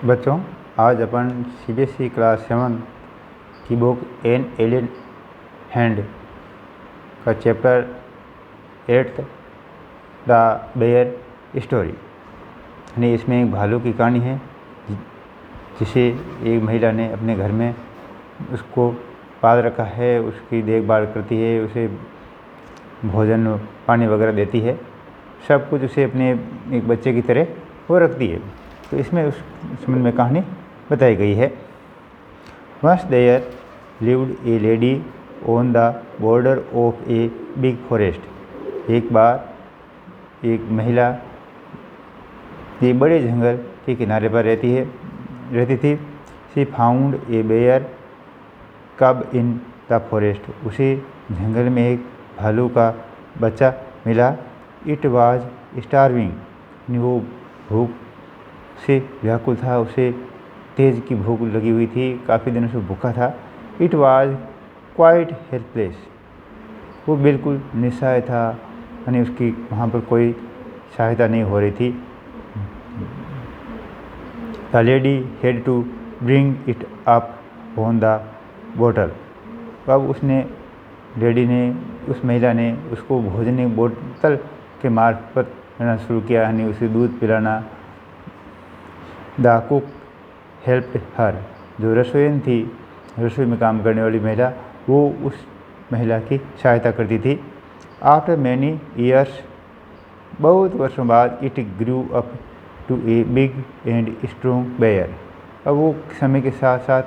बच्चों, आज अपन CBSE class 7 की बुक एन एलियन हैंड का चैप्टर 8 द बेयर स्टोरी यानी इसमें एक भालू की कहानी है जिसे एक महिला ने अपने घर में उसको पाल रखा है, उसकी देखभाल करती है, उसे भोजन पानी वगैरह देती है, सब कुछ उसे अपने एक बच्चे की तरह वो रखती है। तो इसमें उस संबंध में कहानी बताई गई है। Once there lived a lady on the border of a big forest. एक बार एक महिला ये बड़े जंगल के किनारे पर रहती थी। शी फाउंड ए बेयर कब इन द फॉरेस्ट। उसे जंगल में एक भालू का बच्चा मिला। इट वाज स्टार्विंग, वो भूख से व्याकुल था, उसे तेज़ की भूख लगी हुई थी, काफ़ी दिनों से भूखा था। इट वाज क्वाइट हेल्पलेस, वो बिल्कुल निस्सहाय था, यानी उसकी वहाँ पर कोई सहायता नहीं हो रही थी। The lady had to bring it up on the bottle. अब उस महिला ने उसको भोजन की बोतल के मार्फत करना शुरू किया, यानी उसे दूध पिलाना। द कुक हेल्प्ड हर, जो रसोईन थी, रसोई में काम करने वाली महिला, वो उस महिला की सहायता करती थी। आफ्टर मैनी ईयर्स, बहुत वर्षों बाद, it grew up to a big and strong bear. अब वो समय के साथ साथ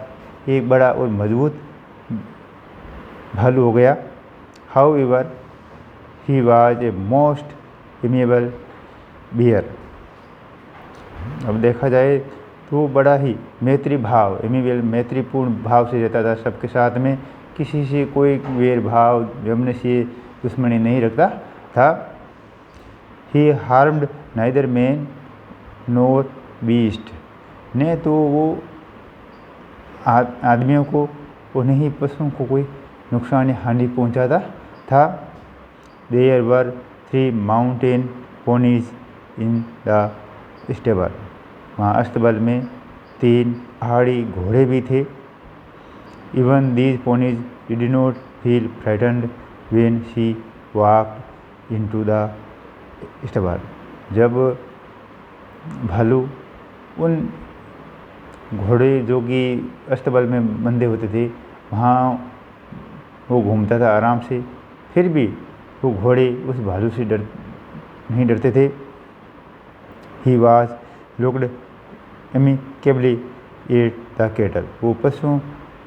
एक बड़ा और मजबूत भालू हो गया। However he was a most amiable bear. अब देखा जाए तो बड़ा ही मैत्रीपूर्ण भाव से रहता था सबके साथ में, किसी से कोई वेर भाव जमने से दुश्मनी नहीं रखता था। ही हार्म्ड नाइदर मैन नोर बीस्ट, ने तो वो आदमियों को और नहीं पशुओं को कोई नुकसान या हानि पहुंचाता था। There were 3 mountain ponies in the stable, वहाँ अस्तबल में 3 पहाड़ी घोड़े भी थे। Even these ponies did not feel frightened when she walked into the stable. जब भालू उन घोड़े जो कि अस्तबल में बंधे होते थे वहाँ वो घूमता था आराम से, फिर भी वो घोड़े उस भालू से नहीं डरते थे। He was looked amicably at the cattle, वो पशुओं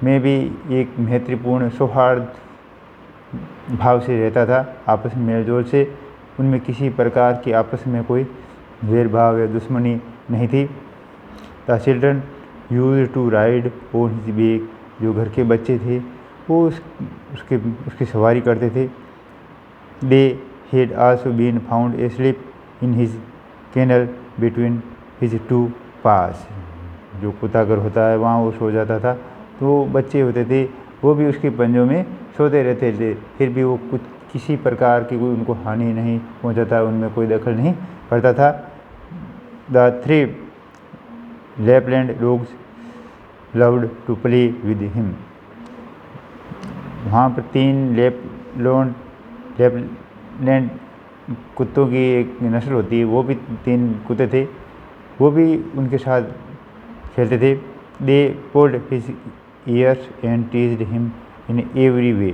में भी एक मैत्रीपूर्ण सौहार्द भाव से रहता था, आपस में मेलजोल से, उनमें किसी प्रकार की आपस में कोई भेदभाव या दुश्मनी नहीं थी। The children used to ride on his back, जो घर के बच्चे थे वो उसकी सवारी करते थे। They had also been found asleep in his kennel between his 2 paws, जो कुत्ता घर होता है वहाँ वो सो जाता था, तो बच्चे होते थे वो भी उसके पंजों में सोते रहते थे, फिर भी वो कुछ किसी प्रकार की कोई उनको हानि नहीं पहुँचाता, उनमें कोई दखल नहीं करता था। The 3 Lapland dogs loved to play with him, वहाँ पर 3 लैपलैंड कुत्तों की एक नस्ल होती है, वो भी 3 कुत्ते थे, वो भी उनके साथ खेलते थे। They pulled his ears and teased him in every way,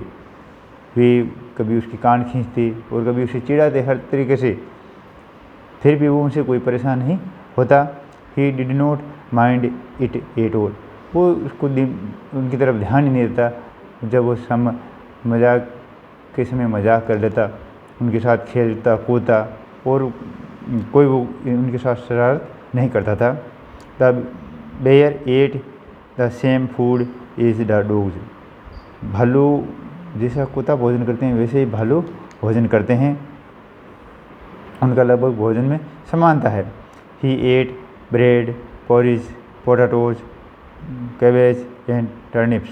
वे कभी उसकी कान खींचते और कभी उसे चिढ़ाते हर तरीके से, फिर भी वो उनसे कोई परेशान नहीं होता। He did not mind it at all, वो उसको उनकी तरफ ध्यान ही नहीं देता, जब वो मजाक के समय मजाक कर लेता, उनके साथ खेलता कूदता और कोई वो उनके साथ शरारत नहीं करता था। The bear ate the same food as the dogs, भालू जैसा कुत्ता भोजन करते हैं वैसे ही भालू भोजन करते हैं, उनका लगभग भोजन में समानता है। He ate bread, porridge, potatoes, cabbage and turnips,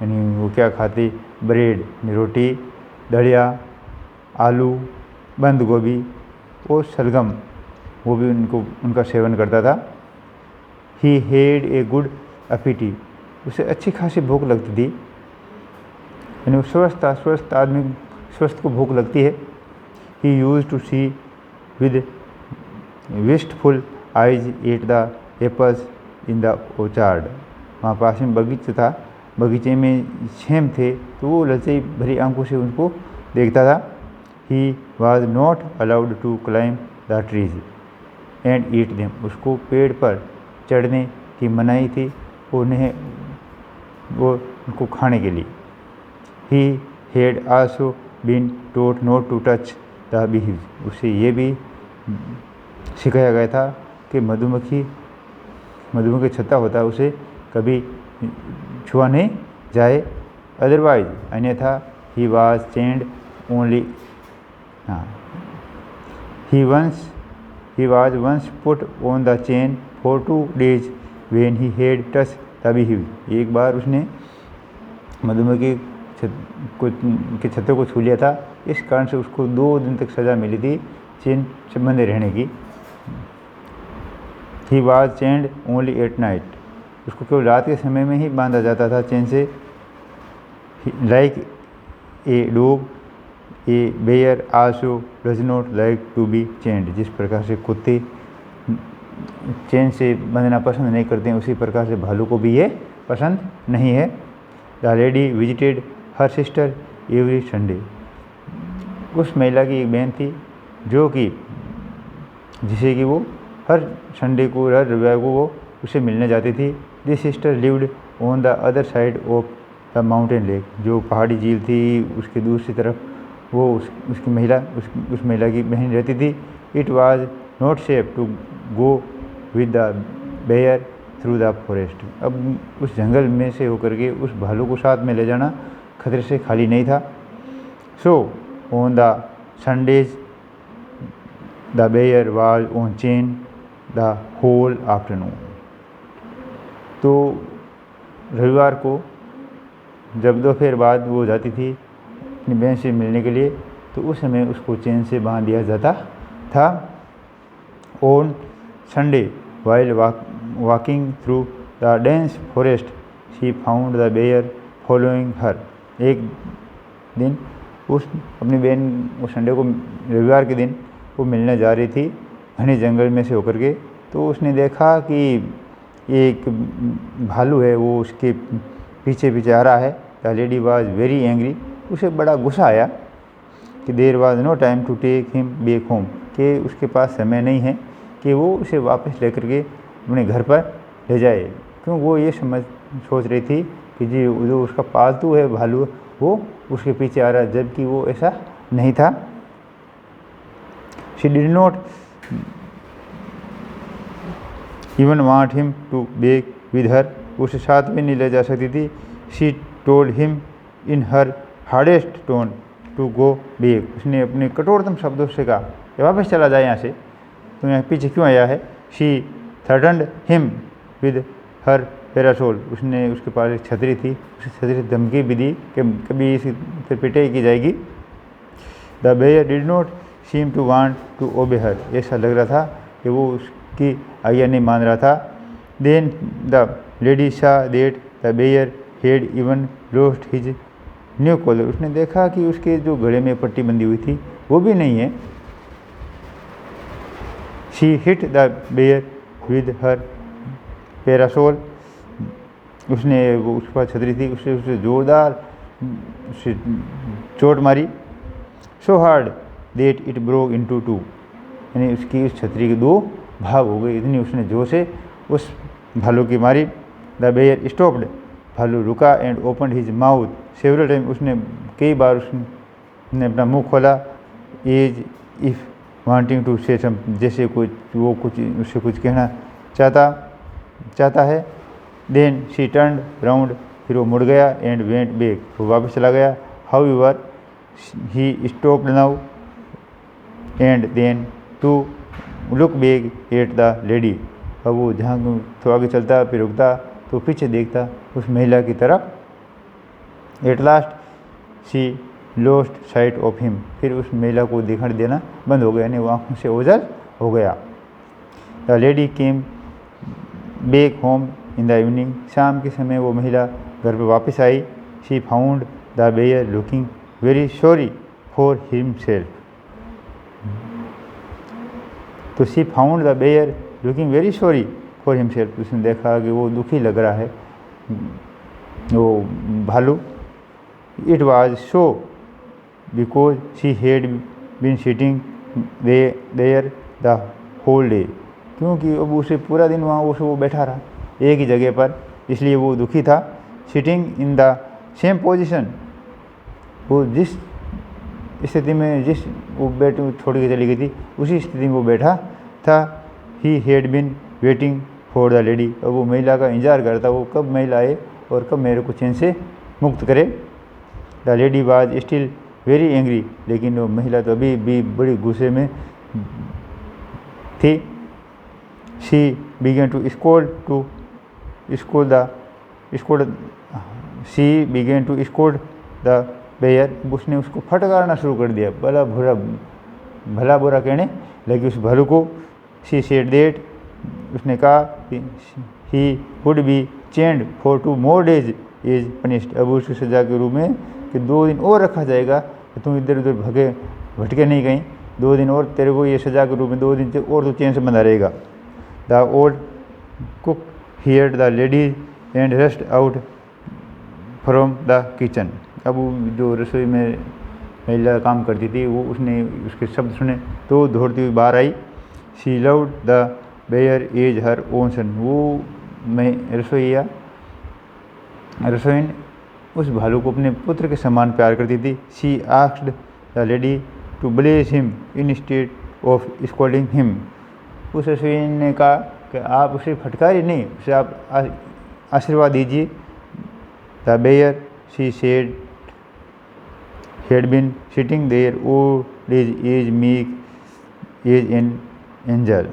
यानी वो क्या खाते, ब्रेड रोटी, दलिया, आलू, बंद गोभी और शलगम, वो भी उनका सेवन करता था। ही हैड ए गुड अपीटी, उसे अच्छी खासी भूख लगती थी, यानी वो स्वस्थ आदमी स्वस्थ को भूख लगती है। He used to see with wistful eyes at the apples in the orchard, वहाँ पास में बगीचा था, बगीचे में सेम थे, तो वो ललचाई भरी आंखों से उनको देखता था। He was not allowed to climb the trees and eat them, उसको पेड़ पर चढ़ने की मनाही थी, वो उनको खाने के लिए। He had also been taught not to touch the bees, उसे ये भी सिखाया गया था कि मधुमक्खी छत्ता होता है उसे कभी छुआ नहीं जाए, अदरवाइज अन्यथा he was chained only he was once put on the chain for 2 days when he had touch the bees, एक बार उसने मधुमक्खी के छत्ते को छू लिया था, इस कारण से उसको 2 दिन तक सज़ा मिली थी चेन से बंधे रहने की। ही was chained only at night, उसको केवल रात के समय में ही बांधा जाता था चेन से। Like a dog a bear also does not like to be chained, जिस प्रकार से कुत्ते चेन से बंधना पसंद नहीं करते हैं, उसी प्रकार से भालू को भी ये पसंद नहीं है। The lady visited her sister every Sunday, उस महिला की एक बहन थी जो कि जिसे कि वो हर संडे को, हर रविवार को वो उसे मिलने जाती थी। This sister lived on the other side of the mountain lake, जो पहाड़ी झील थी उसके दूसरी तरफ वो उस महिला की बहन रहती थी। It was not safe to go with the bear through the forest, अब उस जंगल में से होकर के उस भालू को साथ में ले जाना खतरे से खाली नहीं था। So on the Sundays the bear was on chain the whole afternoon, तो रविवार को जब दोपहर बाद वो जाती थी अपनी बहन से मिलने के लिए, तो उस समय उसको चेन से बांध दिया जाता था। On Sunday while walking through the dense forest she found the bear following her, एक दिन अपनी बहन उस संडे को, रविवार के दिन वो मिलने जा रही थी घने जंगल में से होकर के, तो उसने देखा कि एक भालू है वो उसके पीछे पीछे आ रहा है। The lady was very angry, उसे बड़ा गुस्सा आया कि there was no time to take him back home, कि उसके पास समय नहीं है कि वो उसे वापस लेकर के अपने घर पर ले जाए, क्यों वो ये सोच रही थी कि जी जो उसका पालतू है भालू वो उसके पीछे आ रहा है, जबकि वो ऐसा नहीं था। She did not even want him to back with her, उसे साथ भी नहीं ले जा सकती थी। She told him in her hardest tone to go back, उसने अपने कठोरतम शब्दों से कहा कि वापस चला जाए यहाँ से, तो यहाँ पीछे क्यों आया है। She threatened him with her parasol, उसने उसके पास एक छतरी थी, उसे छतरी से धमकी भी दी कि कभी इसी फिर पिटाई की जाएगी। The bear did not seem to want to obey her, ऐसा लग रहा था कि वो उसकी आज्ञा नहीं मान रहा था। Then the lady saw that the bear had even lost his new collar, उसने देखा कि उसके जो गले में पट्टी बंधी हुई थी वो भी नहीं है। She hit the bear with her parasol, उसने वो उस पर छतरी थी उसे जोरदार चोट मारी। So hard that it broke into two, यानी उसकी उस छतरी के 2 भाग हो गए, इतनी उसने जोर से उस भालू की मारी। द बेयर स्टॉप्ड, भालू रुका and open his mouth several time, उसने कई बार उसने अपना मुंह खोला, एज इफ वांटिंग टू से सम, जैसे वो उससे कुछ कहना चाहता है। देन शी टर्न्ड राउंड, फिर वो मुड़ गया एंड वेंट बैक, वो वापस चला गया। However he stopped now and then to look back at the lady, अब वो जहाँ तो आगे चलता फिर रुकता तो पीछे देखता उस महिला की तरफ। At last she lost site of him, फिर उस महिला को दिखाई देना बंद हो गया, यानी वो आँखों से ओझल हो गया। The lady came back home in the evening, शाम के समय वो महिला घर पर वापस आई। She found the bear looking very sorry for himself. तो she found the bear looking very sorry for himself, उसने देखा कि वो दुखी लग रहा है वो भालू। It was so because she had been sitting there the whole day, क्योंकि अब उसे पूरा दिन वहाँ वो बैठा रहा एक ही जगह पर, इसलिए वो दुखी था। Sitting in the same position, वो जिस स्थिति में जिस वो छोड़ के चली गई थी उसी स्थिति में वो बैठा था। He had been waiting for the lady, अब वो महिला का इंतजार करता वो कब महिला आए और कब मेरे को चैन से मुक्त करे। The lady was still very angry, लेकिन वो महिला तो अभी भी बड़ी गुस्से में थी। She began to scold the bear, उसने उसको फटकारना शुरू कर दिया, भला बुरा कहने लगी उस भालू को। शी सेड दैट, उसने कहा कि he would be चेंड for 2 more days is punished, अब उसकी सजा के रूप में कि 2 दिन और रखा जाएगा कि तुम इधर उधर भटके नहीं कहीं, 2 दिन और तेरे को ये सजा के रूप में 2 दिन और तो चैन से बंधा रहेगा। The old cook heard the lady and rushed out from the kitchen, अब वो जो रसोई में महिला काम करती थी वो उसने उसके शब्द सुने तो दौड़ती हुई बाहर आई। She loved the bear as her own son, वो रसोईन उस भालू को अपने पुत्र के समान प्यार करती थी। She asked the lady to bless him instead of scolding him, उस रसोईन ने कहा कि आप उसे फटकारिए नहीं, उसे आप आशीर्वाद दीजिए। The bear she said had been sitting there old as meek as an angel,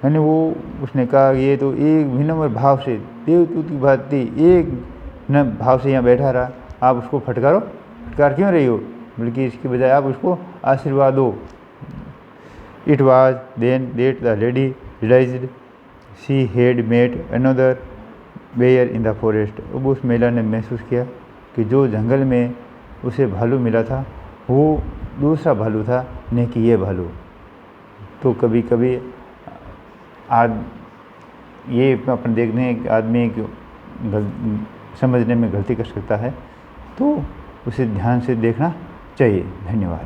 यानी वो उसने कहा ये तो एक विनम्र भाव से देवदूत की बात थी, एक न भाव से यहाँ बैठा रहा, आप उसको फटकार क्यों रही हो, बल्कि इसकी बजाय आप उसको आशीर्वाद दो। It was then that the lady realised she had met another bear in the forest, अब उस महिला ने महसूस किया कि जो जंगल में उसे भालू मिला था वो दूसरा भालू था, नहीं कि ये भालू। तो कभी कभी ये अपन देखते हैं कि आदमी समझने में गलती कर सकता है, तो उसे ध्यान से देखना चाहिए। धन्यवाद।